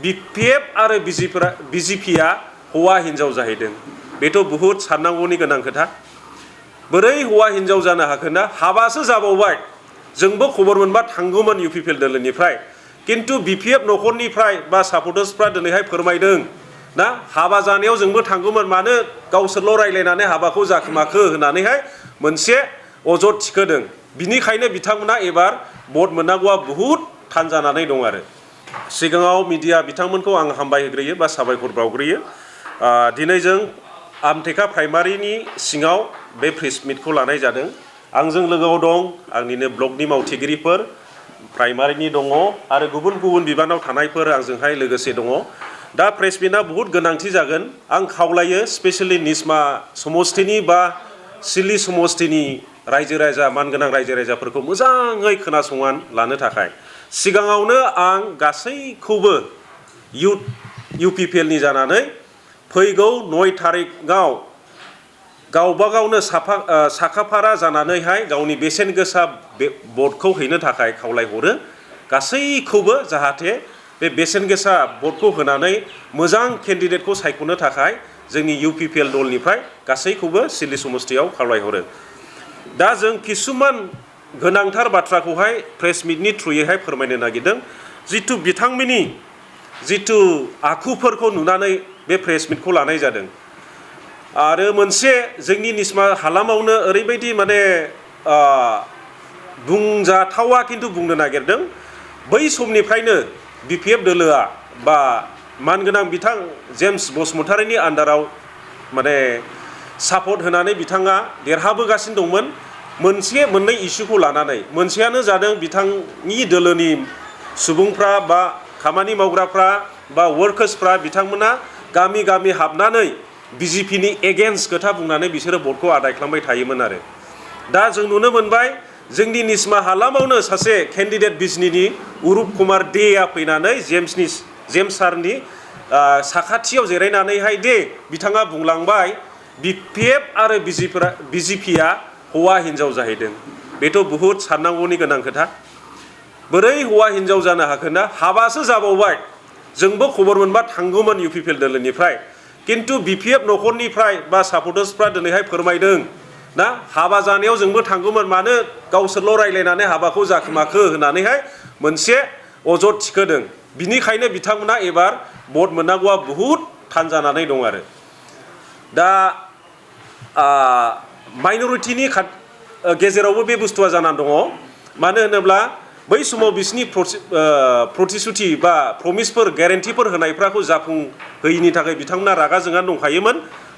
BPF आरो BJP हौवा हिन्जाव जाहैदों बेथ' बुहुत साननांगौनि गोनां खोथा बोरै हौवा हिन्जाव जानो हाखो ना हाबासो जाबावबाय जोंबो खबर मोनबा थांगौमोन UPPL दोलोनिफ्राय किन्तु BPF न'खरनिफ्राय बा सापर्टार्सफ्रा दिनैहाय फोरमायदों ना हाबा जानायाव जोंबो थांगौमोन मानो गावसोरल' रायलायनानै हाबाखौ जाखोमाखो होननानैहाय मोनसे अजद थिखोदों बिनिखायनो बिथांमोना एबार भट मोननांगौआ बुहुत थान जानानै दं आरो सिगाङाव मिडिया बिथांमोनखौ आं हामबाय होग्रोयो बा साबायखर बावग्रोयो दिनै जों आमटेका प्राइमारिनि सिङाव बे प्रेस मिटखौ लानाय जादों आंजों लोगोआव दं आंनिनो ब्लकनि मावथिगिरिफोर प्राइमारिनि दङ आरो गुबुन गुबुन बिबानाव थानायफोर आंजोंहाय लोगोसे दङ दा प्रेस मिटआ बुहुत गोनांथि जागोन आं खावलायो स्पेशेलि निस्मा समस्तिनि बा सिलि समस्तिनि रायजो राजा मानगोनां रायजो राजाफोरखौ मोजाङै खोनासंनान लानो थाखाय सिगाङावनो आं गासैखौबो UPPLनि जानानै फैगौ 9 तारिखआव गावबागावनो साखाफारा जानानैहाय गावनि बेसेन गोसा भटखौ हैनो थाखाय खावलायहरो गासैखौबो जाहाथे बे बेसेन गोसा भटखौ होनानै मोजां केन्डिडेटखौ सायख'नो थाखाय जोंनि UPPL दलनिफ्राय गासैखौबो सिलि समस्तियाव खावलायहरो दा जों किसुमान गोनांथार बाथ्राखौहाय प्रेस मिटनि थ्रुयैहाय फोरमायनो नागिरदों जितु बिथांमोननि जितु आखुफोरखौ नुनानै बे प्रेस मिटखौ लानाय जादों आरो मोनसे जोंनि निस्मा हालामावनो ओरैबायदि माने बुंजाथावा किन्तु बुंनो नागिरदों बै समनिफ्रायनो BPF दोलोआ बा मानगोनां बिथां जेम्स बसुमतारीनि आन्डाराव माने सापर्ट होनानै बिथाङा देरहाबोगासिनो दंमोन मोनसे मोननै इस्युखौ लानानै मोनसेयानो जादों बिथांनि दोलोनि सुबुंफ्रा बा खामानि मावग्राफ्रा बा वर्कार्सफ्रा बिथांमोना गामि गामि हाबनानै BJPनि एगेन्स्ट खोथा बुंनानै बिसोरो भटखौ आदाय खालामबाय थायोमोन आरो दा जों नुनो मोनबाय जोंनि निस्मा हालामावनो सासे केन्डिडेट बिजनीनि उरुप कुमार देआ फैनानै जेम्स सारनि साखाथियाव जिरायनानैहाय दे बिथाङा बुंलांबाय BPF आरो BJPआ हौवा हिन्जाव जाहैदों बेथ' बुहुत साननांगौनि गोनां खोथा बोरै हौवा हिन्जाव जानो हाखो ना हाबासो जाबावबाय जोंबो खबर मोनबा थांगौमोन UPPL दोलोनिफ्राय किन्तु BPF न'खरनिफ्राय बा सापर्टार्सफ्रा दिनैहाय फोरमायदों ना हाबा जानायाव जोंबो थांगौमोन मानो गावसोरल' रायलायनानै हाबाखौ जाखोमाखो होननानैहाय मोनसे अजद थिखोदों बिनिखायनो बिथांमोना एबार भट मोननांगौआ बुहुत थान जानानै दं आरो दा माइनरिटिनि गेजेरावबो बे बुस्थुआ जानानै दङ मानो होनोब्ला बै समाव बिसिनि प्रतिश्रुति बा प्रमिसफोर ग्यारेन्टिफोर होनायफ्राखौ जाफुंहोयिनि थाखाय बिथांमोना रागा जोंनानै दंखायोमोन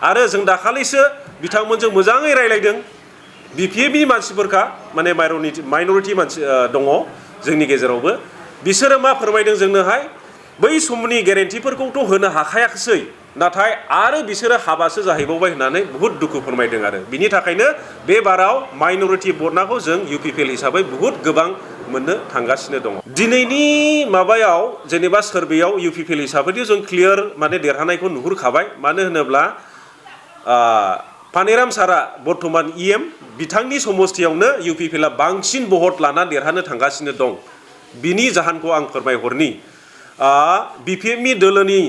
आरो जों दाखालिसो बिथांमोनजों मोजाङै रायलायदों BPFनि मानसिफोरखा माने माइनरिटि मानसि दङ जोंनि गेजेरावबो बिसोरो मा फोरमायदों जोंनोहाय बै समनि ग्यारेन्टिफोरखौथ' होनो हाखायाखिसै नाथाय आरो बिसोरो हाबासो जाहैबावबाय होननानै बुहुत दुखु फोरमायदों आरो बिनि थाखायनो बे बाराव माइनरिटि भटनाखौ जों UPPL हिसाबै बुहुत गोबां मोननो थांगासिनो दङ दिनैनि माबायाव जेनेबा सार्भेयाव UPPL हिसाबै जों क्लियार माने देरहानायखौ नुहुरखाबाय मानो होनोब्ला पानेराम सारा बर्तमान EM बिथांनि समस्तियावनो UPPLआ बांसिन भट लानानै देरहानो थांगासिनो दं बिनि जाहोनखौ आं फोरमायहरनि BPFनि दोलोनि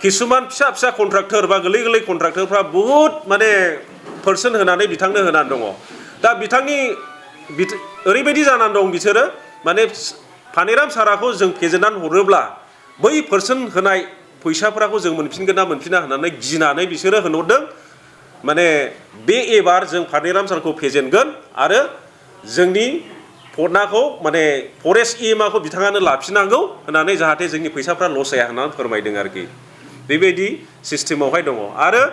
किसुमान फिसा फिसा कन्ट्राक्टर बा गोरलै गोरलै कन्ट्राक्टरफ्रा बुहुत माने पार्सेन्ट होनानै बिथांनो होनानै दङ दा बिथांनि ओरैबायदि जानानै दं बिसोरो माने पानेराम साराखौ जों फेजेननानै हरोब्ला बै पार्सेन्ट होनाय फैसाफोरखौ जों मोनफिनगोन ना मोनफिना होननानै गिनानै बिसोरो होनहरदों माने बे एबार जों पानेराम सारखौ फेजेनगोन आरो जोंनि भटनाखौ माने फरेस्ट EMआखौ बिथाङानो लाफिननांगौ होननानै जाहाथे जोंनि फैसाफ्रा लस जाया होननानै फोरमायदों आरोखि बेबायदि सिस्टेमावहाय दङ आरो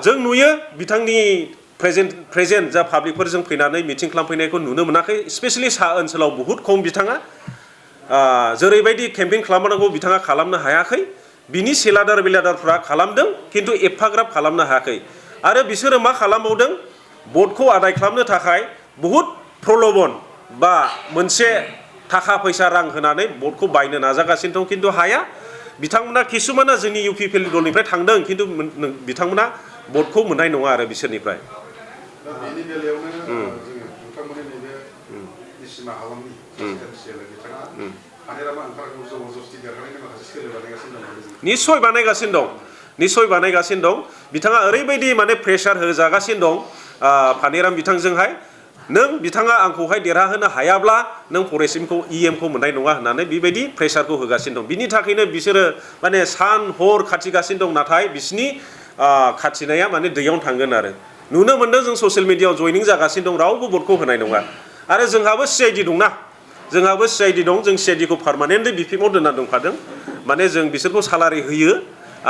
जों नुयो बिथांनि प्रेजेन्ट जा पाब्लिकफोरजों फैनानै मिटिं खालामफैनायखौ नुनो मोनाखै स्पेशेलि सा ओनसोलाव बुहुत खम बिथाङा जेरैबायदि केम्पेइन खालामनांगौ बिथाङा खालामनो हायाखै बिनि बिलादारफ्रा खालामदों किन्तु एफाग्राब खालामनो हायाखै आरो बिसोरो मा खालामबावदों भटखौ आदाय खालामनो थाखाय बुहुत प्रलोभन बा मोनसे थाखा फैसा रां होनानै भटखौ बायनो नाजागासिनो दं किन्तु हाया बिथांमोना किसुमाना जोंनि UPPL दलनिफ्राय थांदों किन्तु बिथांमोना भटखौ मोननाय नङा आरो बिसोरनिफ्राय बेनि बेलायावनो जोङो नोंथांमोननि नैबे निसिमा हालामनि प्रेसिडेन्सियेल बिथाङा निश्चय बानायगासिनो दं निश्चय बानायगासिनो दं बिथाङा ओरैबायदि माने प्रेसार होजागासिनो दं फानिराम बिथांजोंहाय नों बिथाङा आंखौहाय देरहाहोनो हायाब्ला नों फरेस्टखौ इएमखौ मोननाय नङा होननानै बेबायदि प्रेसारखौ होगासिनो दं बिनि थाखायनो बिसोरो माने सान हर खाथिगासिनो दं नाथाय बिसिनि खाथिनाया माने दैयावनो थांगोन आरो नुनो मोनदों जों ससियेल मिडियायाव जयनिं जागासिनो दं रावबो भटखौ होनाय नङा आरो जोंहाबो सिआइडि दंना जोंहाबो सिआइडि दं जों सिआइडिखौ पार्मानेन्टलि बिपिएफआव दोनना दंखादों माने जों बिसोरखौ सालारि होयो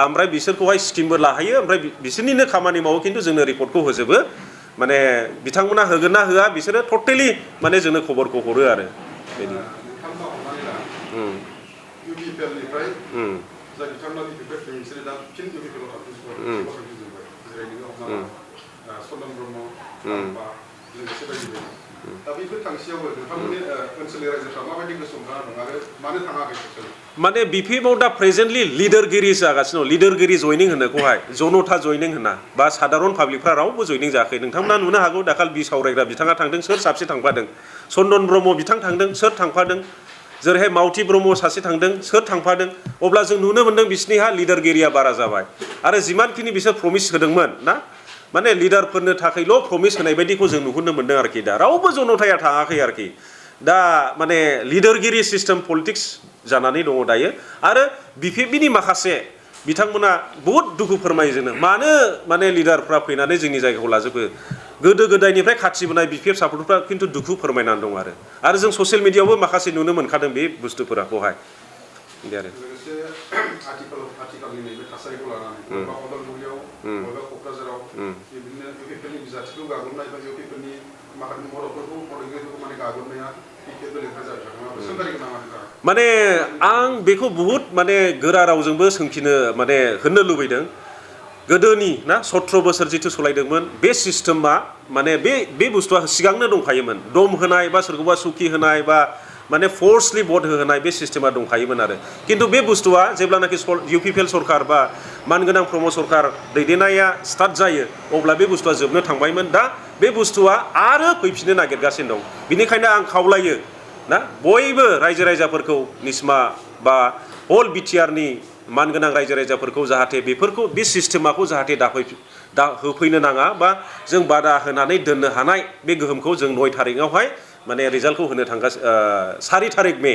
ओमफ्राय बिसोरखौहाय स्किमबो लाहैयो ओमफ्राय बिसोरनिनो खामानि मावो खिन्थु जोंनो रिपर्टखौ होजोबो माने बिथांमोना होगोन ना होआ बिसोरो टटेलि माने जोंनो खबरखौ हरो आरो बेनि माने बिपिएफआव दा प्रेजेन्टलि लिडारगिरि जागासिनो दं लिडारगिरि जयनिं होननायखौहाय जनता जयनिं होनना बा साधारन पाब्लिकफ्रा रावबो जयनिं जायाखै नोंथांमोना नुनो हागौ दाखाल बि सावरायग्रा बिथाङा थांदों सोर साबसे थांफादों चन्दन ब्रह्म बिथां थांदों सोर थांफादों जेरैहाय मावथि ब्रह्म सासे थांदों सोर थांफादों अब्ला जों नुनो मोनदों बिसनिहा लिडारगिरिया बारा जाबाय आरो जिमानखिनि बिसोर प्रमिस होदोंमोन ना माने लिडारफोरनो थाखायल' प्रमिस होनाय बायदिखौ जों नुहुरनो मोनदों आरोखि दा रावबो जनताया थाङाखै आरोखि दा माने लिडारगिरि सिस्टेम पलिटिक्स जानानै दङ दायो आरो बिपिएफनि माखासे बिथांमोना बहुद दुखु फोरमायो मानो माने लिडारफ्रा फैनानै जोंनि जायगाखौ लाजोबो गोदो गोदायनिफ्राय खाथिबोनाय बिपिएफ सापर्टरफ्रा खिन्थु दुखु फोरमायनानै दं आरो जों ससियेल मिडियायावबो माखासे नुनो मोनखादों बे बुस्थुफोरखौहाय बिदि आरो आथिखालनि नैबे थासारिखौ लानानै उदालगुरियाव बबेबा क'क्राझाराव बिदिनो इउपिएफनि बिजाथिखौ गाग्लोबनाय बा इउपिएफनि माखासे मददफोरखौ माने गाग्लोबनाया माने आं बेखौ बुहुद माने गोरा रावजोंबो सोंखिनो माने होननो लुबैदों गोदोनि ना 17 बोसोर जिथु सलायदोंमोन बे सिस्टेमा माने बे बुस्थुआ सिगांनो दंखायोमोन दम होनाय बा सोरखौबा सुखि होनाय बा माने फोर्सलि भट होनाय बे सिस्टेमा दंखायोमोन आरो खिन्थु बे बुस्थुआ जेब्लानाखि इउपिपिएल सरकार बा मानगोनां प्रमद सरकार दैदेननाया स्टार्ट जायो अब्ला बे बुस्थुआ जोबनो थांबायमोन दा बे बुस्थुआ आरो फैफिननो नागिरगासिनो दं बिनिखायनो आं खावलायो ना बयबो रायजो राजाफोरखौ निस्मा बा होल बिटिआरनि मानगोनां रायजो राजाफोरखौ जाहाथे बेफोरखौ बे सिस्टेमाखौ जाहाथे दा होफैनो नाङा बा जों बादा होनानै दोननो हानाय बे गोहोमखौ जों 9 थारिखआवहाय माने रिजाल्टखौ होनो थांगासिनो 4 थारिख मे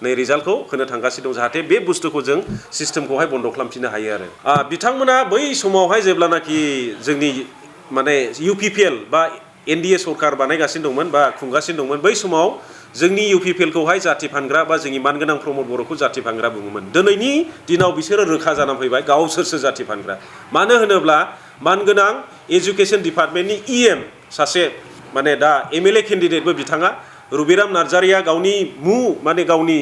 नै रिजाल्टखौ होनो थांगासिनो दं जाहाथे बे बुस्थुखौ जों सिस्टेमखौहाय बन्द खालामफिननो हायो आरो बिथांमोना बै समावहाय जेब्लानाखि जोंनि माने इउपिपिएल बा एनडिए सरकार बानायगासिनो दंमोन बा खुंगासिनो दंमोन बै समाव जोंनि इउपिपिएलखौहाय जाति फानग्रा बा जोंनि मानगोनां प्रमद बर'खौ जाति फानग्रा बुङोमोन दिनैनि दिनाव बिसोरो रोखा जानानै फैबाय गावसोरसो जाति फानग्रा मानो होनोब्ला मानगोनां एजुकेशन डिपार्टमेन्टनि इएम सासे माने दा एमएलए केन्डिडेटबो बिथाङा रुबिराम नार्जारिया गावनि माने गावनि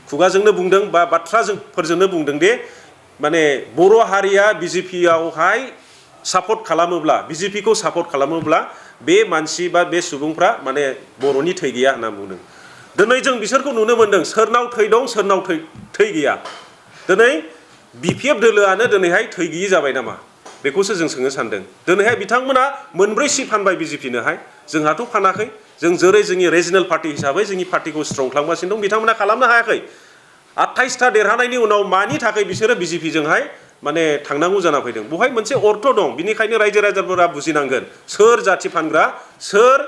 खुगाजोंनो बुंदों बा बाथ्राफोरजोंनो बुंदों दे माने बर' हारिया बिजेपियावहाय सापर्ट खालामोब्ला बिजेपिखौ सापर्ट खालामोब्ला बे मानसि बा बे सुबुंफ्रा माने बर'नि थै गैया होनना बुंदों दिनै जों बिसोरखौ नुनो मोनदों सोरनाव थै दं सोरनाव थै गैया दिनै बिपिएफ दोलोआनो दिनैहाय थै गैयि जाबाय नामा बेखौसो जों सोंनो सानदों दिनैहाय बिथांमोना 4 सिट फानबाय बिजेपिनोहाय जोंहाथ' फानाखै जों जेरै जोंनि रिजनेल पार्टी हिसाबै जोंनि पार्टीखौ स्ट्रं खालामगासिनो दं बिथांमोना खालामनो हायाखै 28टा देरहानायनि उनाव मानि थाखाय बिसोरो बिजेपिजोंहाय माने थांनांगौ जाना फैदों बहाय मोनसे अर्थ दं बिनिखायनो रायजो राजाफोरा बुजिनांगोन सोर जाति फानग्रा सोर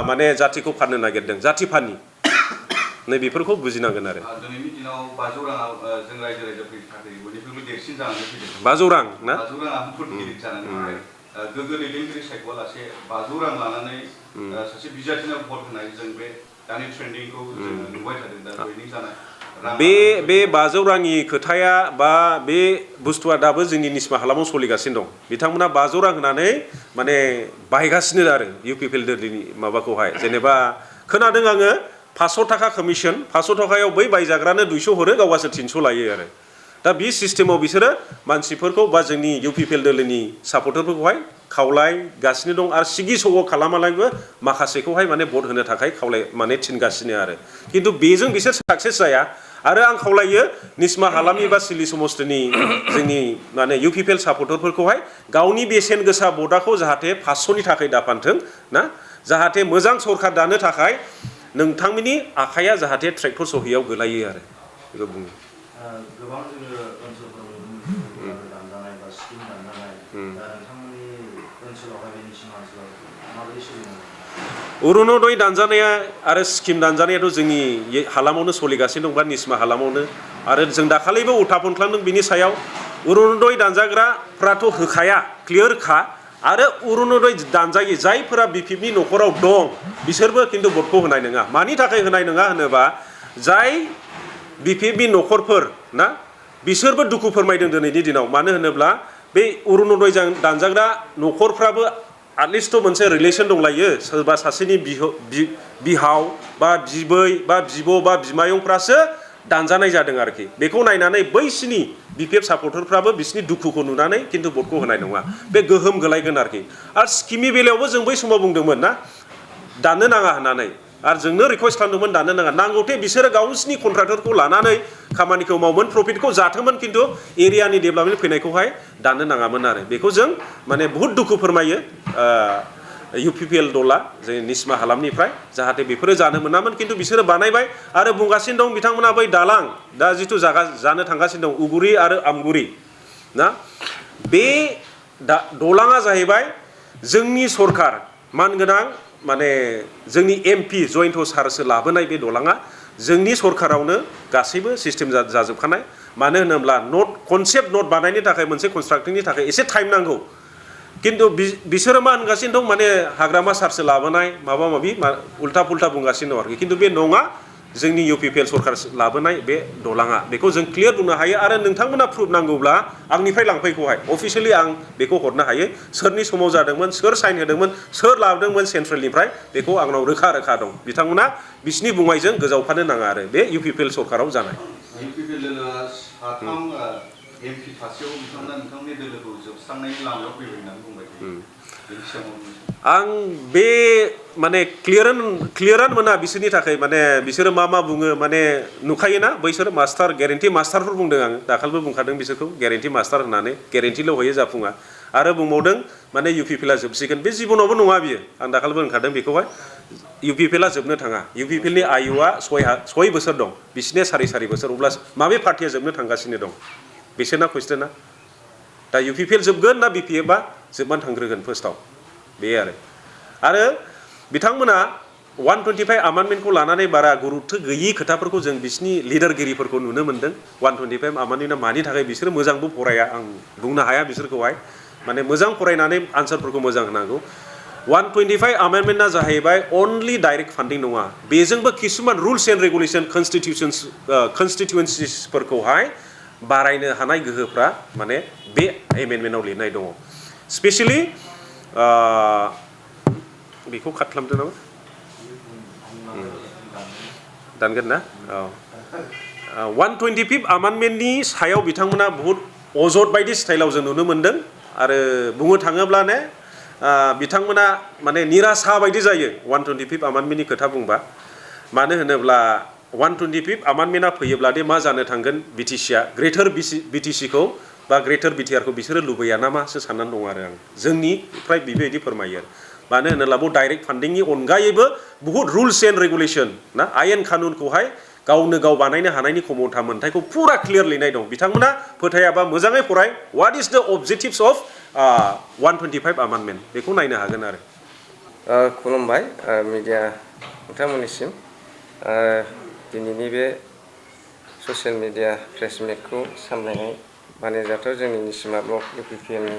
माने जातिखौ फाननो नागिरदों जाति फाननि नै बेफोरखौ बुजिनांगोन आरो दिनैनि दिनाव 500 राङा जों रायजो राजाफोरनि थाखाय बयनिख्रुइबो देरसिन जानानै फैदों 500 रां ना 500 राङा भटगिरि जानानै फैबाय गोग्गो दैदेनगिरि सायख'वालासे 500 रां लानानै सासे बिजाथिनो भट होनाय जों बे दानि ट्रेन्डिंखौ जों नुबाय थादों दा जयनिं जानाय बे 500 रांनि खोथाया बा बे बुस्थुआ दाबो जोंनि निस्मा हालामाव सोलिगासिनो दं बिथांमोना 500 रां होनानै माने बाहायगासिनो आरो इउपिपिएल दोलोनि माबाखौहाय जेनेबा खोनादों आङो 500 थाखा कमिसन 500 थाखायाव बै बायजाग्रानो 200 हरो गावसो 300 लायो आरो दा बे सिस्टेमाव बिसोरो मानसिफोरखौ बा जोंनि इउपिपिएल दोलोनि सापर्टारफोरखौहाय खावलायगासिनो दं आरो सिगि सग' खालामालायबो माखासेखौहाय माने भट होनो थाखाय माने थिनगासिनो आरो खिन्थु बेजों बिसोर साक्सेस जाया आरो आं खावलायो निस्मा हालामनि बा सिलि समस्तिनि जोंनि माने इउपिपिएल सापर्टारफोरखौहाय गावनि बेसेन गोसा भटखौ जाहाथे 500नि थाखाय दाफानथों ना जाहाथे मोजां सरकार दानो थाखाय नोंथांमोननि आखाइया जाहाथे ट्रेक्टर सहैयाव गोलायो आरो बेखौ बुङो। गोबां जोङो ओनसोलफोराव नुनो मोनो दानजानाय बा स्किम दानजानाय दा नोंथांमोननि ओनसोलावहाय बे निसिमा ओनसोलाव माबायदि सोलिदों? अरुणोदय दानजानाया आरो स्किम दानजानायाथ' जोंनि हालामावनो सोलिगासिनो दं बा निसिमा हालामावनो आरो जों दाखालिबो उथाफन खालामदों बिनि सायाव अरुणोदय दानजाग्राफ्राथ' होखाया क्लियारखा आरो अरुणोदय दानजायै जायफोरा बिपिएफनि न'खराव दं बिसोरबो खिन्थु भटखौ होनाय नङा। मानि थाखाय होनाय नङा होनोबा जाय बिपिएफनि न'खरफोर ना बिसोरबो दुखु फोरमायदों दिनैनि दिनाव। मानो होनोब्ला बे अरुणोदय दानजाग्रा न'खरफ्राबो आटलिस्ट मोनसे रिलेसन दंलायो सोरबा सासेनि बिहाव बा बिबै बा बिब' बा बिमायंफ्रासो दानजानाय जादों आरोखि। बेखौ नायनानै बैसिनि बिपिएफ सापर्टारफ्राबो बिसिनि दुखुखौ नुनानै खिन्थु भटखौ होनाय नङा। बे गोहोम गोलायगोन आरोखि। आरो स्किमनि बेलायावबो जों बै समाव बुंदोंमोन ना दाननो नाङा होननानै आरो जोंनो रिकुवेस्ट खालामदोंमोन दाननो नाङा। नांगौथे बिसोरो गावसिनि कन्ट्राक्टरखौ लानानै खामानिखौ मावोमोन प्रफिटखौ जाथोंमोन खिन्थु एरियानि डेभेलपमेन्ट फैनायखौहाय दाननो नाङामोन आरो। बेखौ जों माने बुहुत दुखु फोरमायो इउपिपिएल दला जोंनि निसिमा हालामनिफ्राय जाहाथे बेफोरो जानो मोनामोन खिन्थु बिसोरो बानायबाय आरो बुंगासिनो दं बिथांमोना बै दालां दा जिथु जानो थांगासिनो दं उगुरि आरो आमगुरि ना बे दलाङा जाहैबाय जोंनि सरकार मानगोनां माने जोंनि एमपि जयन्त सारसो लाबोनाय बे दलाङा जोंनि सरकारावनो गासैबो सिस्टेम जाजोबखानाय। मानो होनोब्ला कनसेप्ट नट बानायनो थाखाय मोनसे कनस्ट्राक्टिंनि थाखाय एसे टाइम नांगौ खिन्थु बिसोरो मा होनगासिनो दं माने हाग्रामा सारसो लाबोनाय माबा माबि उल्था पुल्था बुंगासिनो दं आरोखि। खिन्थु बे नङा जोंनि इउपिपिएल सरकार लाबोनाय बे दलाङा बेखौ जों क्लियार बुंनो हायो। आरो नोंथांमोना प्रुफ नांगौब्ला आंनिफ्राय लांफैखौहाय अफिसियेलि आं बेखौ हरनो हायो सोरनि समाव जादोंमोन सोर साइन होदोंमोन सोर लाबोदोंमोन सेन्ट्रेलनिफ्राय बेखौ आंनाव रोखा रोखा दं। बिथांमोना बिसिनि बुंनायजों गोजावफानो नाङा आरो बे इउपिपिएल सरकाराव जानाय। इउपिपिएल दोलोआ साथाम एमपि थासेयाव बिथांमोना नोंथांनि दोलोखौ जोबस्रांनायनि लामायाव फैबाय होननानै बुंबाय थायो। आं बे माने क्लियारानो मोना बिसोरनि थाखाय माने बिसोरो मा बुङो माने नुखायोना बैसोर मास्टार गेरेन्टि मास्टारफोर बुंदों आं दाखालिबो बुंखादों बिसोरखौ गेरेन्टि मास्टार होननानै गेरेन्टिल' होयो जाफुङा आरो बुंबावदों माने इउपिपिएलआ जोबसिगोन बे जिबनावबो नङा बियो आं दाखालिबो होनखादों बेखौहाय इउपिपिएलआ जोबनो थाङा इउपिपिएलनि आयुआ 6 बोसोर दं बिसिनिया सारि बोसोर अब्ला माबे पार्टिया जोबनो थांगासिनो दं बिसोरना कुइसना दा इउपिपिएल जोबगोन ना बिपिएफआ जोबनानै थांग्रोगोन फार्स्टआव बे आरो बिथांमोना 125 आमेन्डमेन्टखौ लानानै बारा गुरुत्व गैयि खोथाफोरखौ जों बिसिनि लिडारगिरिफोरखौ नुनो मोन्दों। 125 आमेन्डमेन्टआ मानि थाखाय बिसोरो मोजांबो फराया आं बुंनो हाया बिसोरखौहाय माने मोजां फरायनानै आनसारफोरखौ मोजां होनांगौ। 125 आमेन्डमेन्टआ जाहैबाय अनलि डाइरेक्ट फान्डिं नङा बेजोंबो किसुमान रुल्स एन्ड रेगुलेसन कनस्टिटिउन्सिसफोरखौहाय बारायनो हानाय गोहोफ्रा माने बे एमेन्डमेन्टआव लिरनाय दङ। स्पेसियेलि बेखौ काट खालामदो नामा दानगोन ना औ 125 आमेन्डमेन्टनि सायाव बिथांमोना बुहुत अजद बायदि स्टाइलाव जों नुनो मोन्दों आरो बुंनो थाङोब्ला ने बिथांमोना माने निराशा बायदि जायो 125 आमेन्डमेन्टनि खोथा बुंबा मानो होनोब्ला 125 आमेन्डमेन्टआ फैयोब्लादि मा जानो थांगोन बिटिसिआ ग्रेटार बिटिसिखौ बा ग्रेटार बिटिआरखौ बिसोरो लुबैया नामासो साननानै दं आरो आं जोंनिफ्राय बेबायदि फोरमायो आरो मानो होनोब्ला डाइरेक्ट फान्डिंनि अनगायैबो बुहुत रुल्स एन्ड रेगुलेसन ना आयेन कानुनखौहाय गावनो गाव बानायनो हानायनि क्षमता मोन्थायखौ पुरा क्लियार लिरनाय दं। बिथांमोना फोथायाबा मोजाङै फराय व्हाट इज द अबजेक्टिभ्स अफ 125 आमेन्डमेन्ट बेखौ नायनो हागोन आरो। खुलुमबाय मिडिया नोंथांमोननिसिम दिनैनि बे ससियेल मिडिया प्रेस मिटखौ सामलायनाय मानिजाथाव जोंनि निसिमा ब्लक इउपिपिएलनि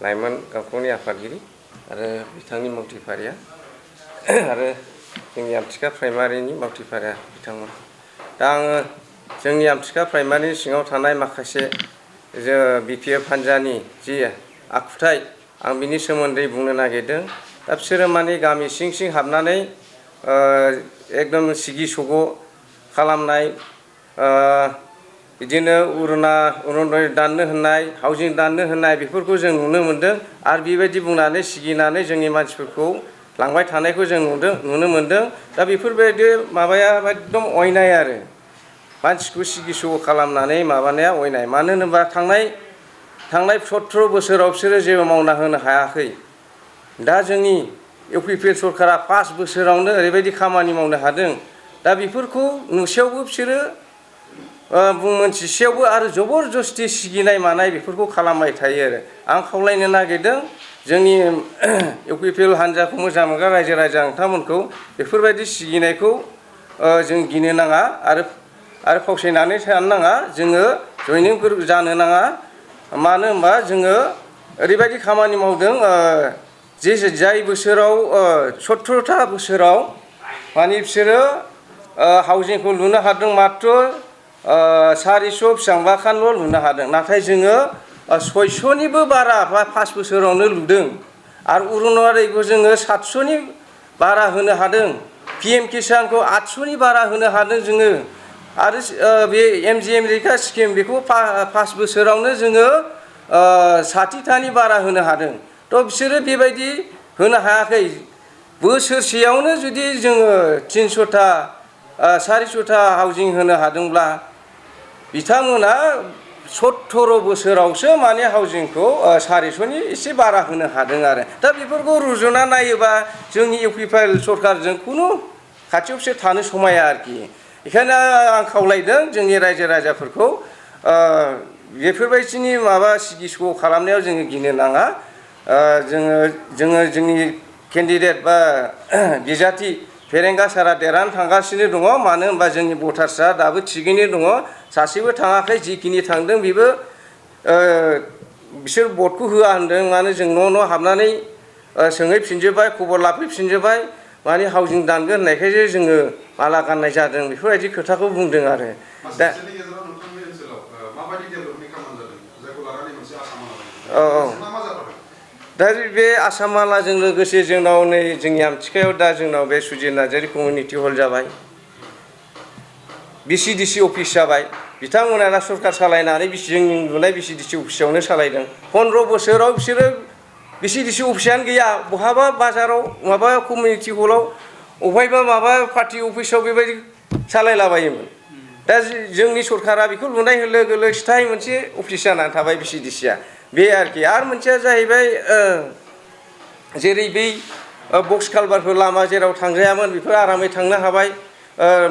लाइमोन गावखौनि आफादगिरि आरो बिथांनि मावथिफारिया आरो जोंनि आमथिखा प्राइमारिनि मावथिफारिया बिथांमोन दा आङो जोंनि आमथिखा प्राइमारिनि सिङाव थानाय माखासे बिपिएफ हान्जानि जि आखुथाय आं बिनि सोमोन्दै बुंनो नागिरदों। दा बिसोरो माने गामि सिं सिं हाबनानै एकदम सिगि सग' खालामनाय बिदिनो अरुणोदय दाननो होननाय हाउजिं दाननो होननाय बेफोरखौ जों नुनो मोन्दों आरो बेबायदि बुंनानै सिगिनानै जोंनि मानसिफोरखौ लांबाय थानायखौ जों नुनो मोन्दों। दा बेफोरबायदि माबाया एकदम अयनाय आरो मानसिखौ सिगि सग' खालामनानै माबानाया अयनाय मानो होनोबा थांनाय 17 बोसोराव बिसोरो जेबो मावना होनो हायाखै। दा जोंनि इउपिपिएल सरकारा 5 बोसोरावनो ओरैबायदि खामानि मावनो हादों दा बेफोरखौ नुसेयावबो बिसोरो मोनथिसेयावबो आरो जबरदस्ति सिगिनाय मानाय बेफोरखौ खालामबाय थायो आरो आं खावलायनो नागिरदों जोंनि इउपिपिएल हान्जाखौ मोजां मोनग्रा रायजो राजा नोंथांमोनखौ बेफोरबायदि सिगिनायखौ जों गिनो नाङा आरो फावसायनानै थानो नाङा जोङो जइनिं जानो नाङा मानो होनबा जोङो ओरैबायदि खामानि मावदों जाय बोसोराव 17टा बोसोराव माने बिसोरो हाउजिंखौ लुनो हादों मात्र 400 बेसेबांबाखानल' लुनो हादों नाथाय जोङो 600निबो बारा 5 बोसोरावनो लुदों आरो अरुनदयखौ जोङो 700नि बारा होनो हादों PM किसानखौ 800नि बारा होनो हादों जोङो आरो बे MGM रेखा स्किम बेखौ 5 बोसोरावनो जोङो 60टानि बारा होनो हादों थ' बिसोरो बेबायदि होनो हायाखै बोसोरसेयावनो जुदि जोङो 300टा 400टा हाउजिं होनो हादोंब्ला बिथांमोना 17 बोसोरावसो माने हाउजिंखौ 400नि एसे बारा होनो हादों आरो दा बेफोरखौ रुजुना नायोबा जोंनि इउपिपिएल सरकारजों खुनु खाथियावसो थानो समाया आरोखि बेखायनो आं खावलायदों जोंनि रायजो राजाफोरखौ बेफोरबायदिनि माबा सिगिसख' खालामनायाव जोङो गिनो नाङा जोङो जोंनि केन्डिडेट बा बिजाथि फेरेंगा सारा देरहानो थांगासिनो दङ मानो होनबा जोंनि भटार्सआ दाबो थिगैनो दङ सासेबो थाङाखै जिखिनि थांदों बेबो बिसोर भटखौ होआ होनदों मानो जों न' हाबनानै सोंहैफिनजोब्बाय खबर लाफैफिनजोब्बाय माने हाउजिं दानगोन होननायखायसो जोङो माला गाननाय जादों बेफोरबायदि खोथाखौ बुंदों आरो दा दा बे आसाम मालाजों लोगोसे जोंनाव नै जोंनि आमथिखायाव दा जोंनाव बे सुजित नार्जारि कमिउनिटि हल जाबाय BCDC अफिस जाबाय बिथांमोना दा सरकार सालायनानै जोंनि लुनाय BCDC अफिसावनो सालायदों 15 बोसोराव बिसोरो BCDC अफिसानो गैया बहाबा बाजाराव माबा कमिउनिटि हलाव अबहायबा माबा पार्टि अफिसाव बेबायदि सालायलाबायोमोन दा जोंनि सरकारा बेखौ लुनाय लोगो लोगो स्थायी मोनसे अफिस जानानै थाबाय BCDCआ बे आरोखि आरो मोनसेया जाहैबाय जेरै बै बक्स कालभारफोर लामा जेराव थांजायामोन बेफोर आरामै थांनो हाबाय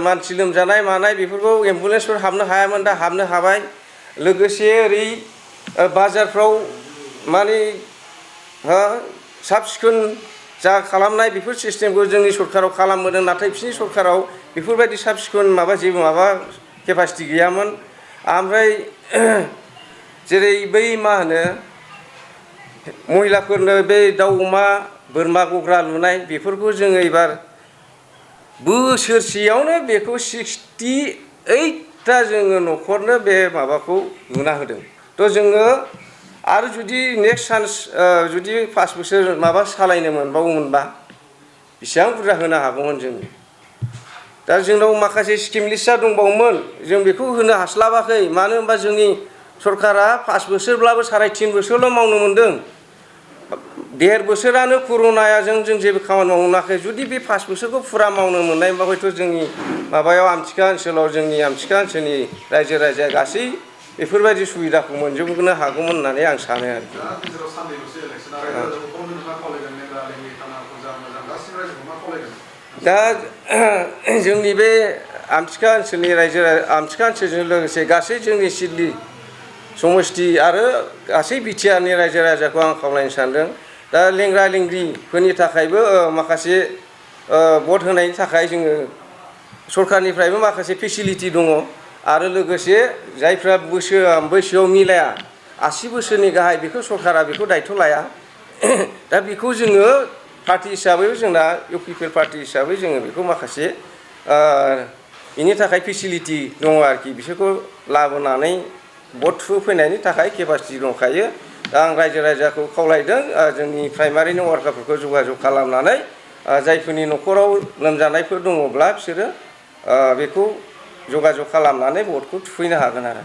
मानसि लोमजानाय मानाय बेफोरखौ एम्बुलेन्सफोर हाबनो हायामोन दा हाबनो हाबाय लोगोसे ओरै बाजारफ्राव माने साब सिखोन जा खालामनाय बेफोर सिस्टेमखौ जोंनि सरकाराव खालामबोदों नाथाय बिसोरनि सरकाराव बेफोरबायदि साब सिखोन जेबो केपासिटि गैयामोन ओमफ्राय जेरै बै मा होनो महिलाफोरनो बे दाउ अमा बोरमा गग्रा लुनाय बेफोरखौ जोङो एबार बोसोरसेयावनो बेखौ 68टा जोङो न'खरनो बे माबाखौ लुना होदों थ' जोङो आरो जुदि नेक्स्ट चान्स जुदि 5 बोसोर सालायनो मोनबावोमोनबा बेसेबां बुरजा होनो हागौमोन जोङो दा जोंनाव माखासे स्किम लिस्टआ दंबावोमोन जों बेखौ होनो हास्लाबाखै मानो होनबा जोंनि सरकारा 5 बोसोरब्लाबो 3.5 बोसोरल' मावनो मोनदों 1.5 बोसोरानो कर'नाजों जों जेबो खामानि मावनो मोनाखै जुदि बे 5 बोसोरखौ फुरा मावनो मोननायबा हयथ' जोंनि माबायाव आमथिखा ओनसोलाव जोंनि आमथिखा ओनसोलनि रायजो राजाया गासै बेफोरबायदि सुबिदाखौ मोनजोबनो हागौमोन होननानै आं सानो आरोखि दा जोंनि बे आमथिखा ओनसोलनि आमथिखा ओनसोलजों लोगोसे गासै जोंनि सिडली समस्ति आरो गासै बिटिआरनि रायजो राजाखौ आं खावलायनो सानदों दा लेंग्रा लेंग्रिफोरनि थाखायबो माखासे भट होनायनि थाखाय जोङो सरकारनिफ्रायबो माखासे फेसिलिटि दङ आरो लोगोसे जायफ्रा बैसोआव मिलाया 80 बोसोरनि गाहाय बेखौ सरकारा बेखौ दायथ' लाया दा बेखौ जोङो पार्टि हिसाबै जोंना इउपिपिएल पार्टि हिसाबै जोङो बेखौ माखासे बेनि थाखाय फेसिलिटि दङ आरोखि बिसोरखौ लाबोनानै भट होफैनायनि थाखाय केपासिटि दंखायो दा आं रायजो राजाखौ खावलायदों जोंनि प्राइमारिनि वार्कारफोरखौ जगाजग खालामनानै जायफोरनि न'खराव लोमजानायफोर दङब्ला बिसोरो बेखौ जगाजग खालामनानै भटखौ थुफैनो हागोन आरो